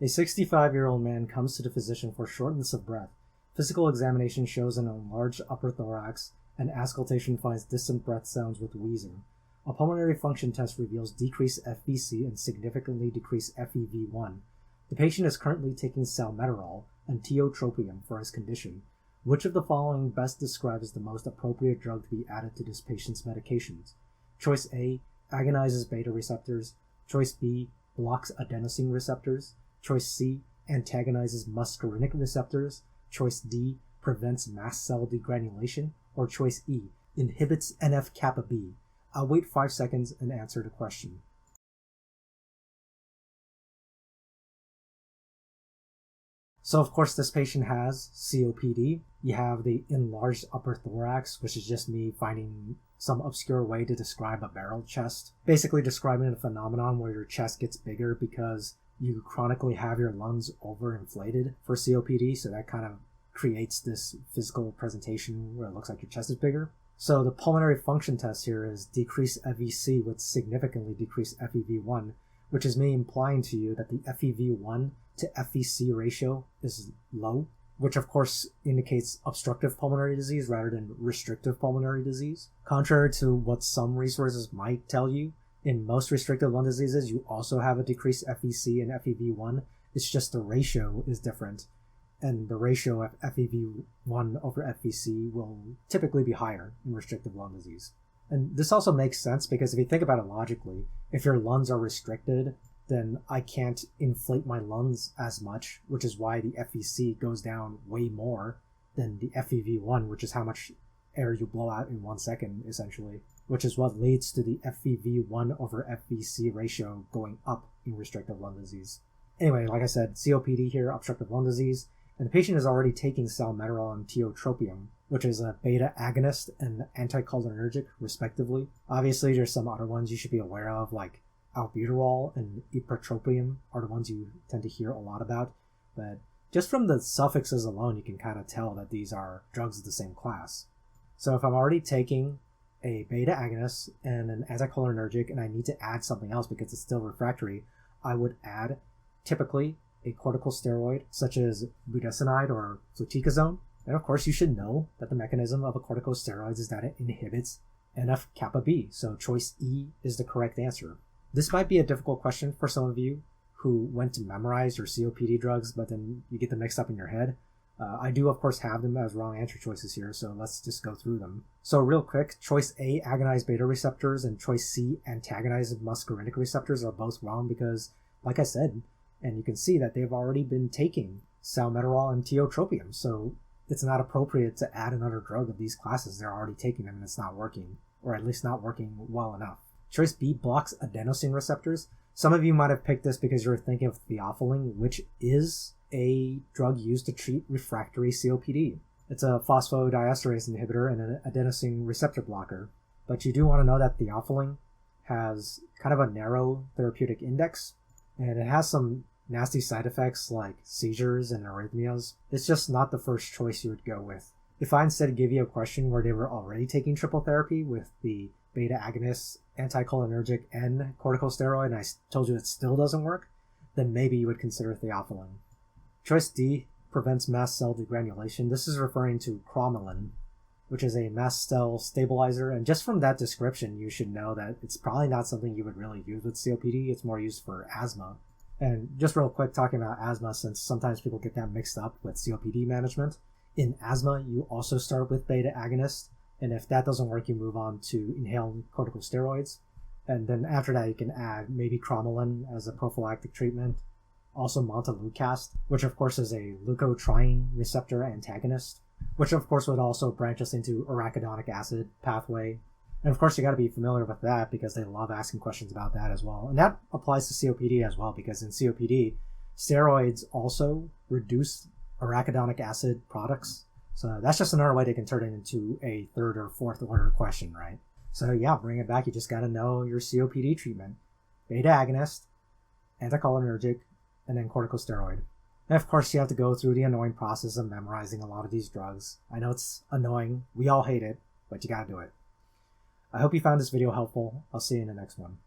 A 65-year-old man comes to the physician for shortness of breath. Physical examination shows an enlarged upper thorax, and auscultation finds distant breath sounds with wheezing. A pulmonary function test reveals decreased FVC and significantly decreased FEV1. The patient is currently taking salmeterol and tiotropium for his condition. Which of the following best describes the most appropriate drug to be added to this patient's medications? Choice A, agonizes beta receptors. Choice B, blocks adenosine receptors. Choice C, antagonizes muscarinic receptors. Choice D, prevents mast cell degranulation. Or choice E, inhibits NF-kappa B. I'll wait 5 seconds and answer the question. So of course this patient has COPD. You have the enlarged upper thorax, which is just me finding some obscure way to describe a barrel chest. Basically describing a phenomenon where your chest gets bigger because you chronically have your lungs overinflated for COPD, so that kind of creates this physical presentation where it looks like your chest is bigger. So the pulmonary function test here is decreased FVC with significantly decreased FEV1, which is me implying to you that the FEV1 to FVC ratio is low, which of course indicates obstructive pulmonary disease rather than restrictive pulmonary disease. Contrary to what some resources might tell you, in most restrictive lung diseases you also have a decreased FVC and FEV1, it's just the ratio is different. And the ratio of FEV1 over FVC will typically be higher in restrictive lung disease. And this also makes sense because if you think about it logically, if your lungs are restricted, then I can't inflate my lungs as much, which is why the FVC goes down way more than the FEV1, which is how much air you blow out in 1 second, essentially, which is what leads to the FEV1 over FVC ratio going up in restrictive lung disease. Anyway, like I said, COPD here, obstructive lung disease, and the patient is already taking salmeterol and tiotropium, which is a beta agonist and anticholinergic, respectively. Obviously, there's some other ones you should be aware of, like albuterol and ipratropium are the ones you tend to hear a lot about, but just from the suffixes alone, you can kind of tell that these are drugs of the same class. So if I'm already taking a beta agonist and an anticholinergic and I need to add something else because it's still refractory, I would add typically a corticosteroid such as budesonide or fluticasone. And of course you should know that the mechanism of a corticosteroid is that it inhibits NF-kappa B, so choice E is the correct answer. This might be a difficult question for some of you who went to memorize your COPD drugs, but then you get them mixed up in your head. I do, of course, have them as wrong answer choices here, so let's just go through them. So real quick, choice A, agonized beta receptors, and choice C, antagonized muscarinic receptors are both wrong because, like I said, and you can see that they've already been taking salmeterol and tiotropium, so it's not appropriate to add another drug of these classes. They're already taking them and it's not working, or at least not working well enough. Choice B, blocks adenosine receptors. Some of you might have picked this because you were thinking of theophylline, which is a drug used to treat refractory COPD. It's a phosphodiesterase inhibitor and an adenosine receptor blocker. But you do want to know that theophylline has kind of a narrow therapeutic index, and it has some nasty side effects like seizures and arrhythmias. It's just not the first choice you would go with. If I instead give you a question where they were already taking triple therapy with the beta agonist, anticholinergic, and corticosteroid, and I told you it still doesn't work, then maybe you would consider theophylline. Choice D, prevents mast cell degranulation. This is referring to cromolyn, which is a mast cell stabilizer, and just from that description you should know that it's probably not something you would really use with COPD. It's more used for asthma. And just real quick, talking about asthma, since sometimes people get that mixed up with COPD management, in asthma you also start with beta agonist, and if that doesn't work you move on to inhaled corticosteroids, and then after that you can add maybe cromolyn as a prophylactic treatment, also montelukast, which of course is a leukotriene receptor antagonist, which of course would also branch us into arachidonic acid pathway. And of course you got to be familiar with that because they love asking questions about that as well. And that applies to COPD as well, because in COPD, steroids also reduce arachidonic acid products. So that's just another way they can turn it into a third or fourth order question, right? So yeah, bring it back. You just got to know your COPD treatment. Beta agonist, anticholinergic, and then corticosteroid. And of course you have to go through the annoying process of memorizing a lot of these drugs. I know it's annoying. We all hate it, but you got to do it. I hope you found this video helpful. I'll see you in the next one.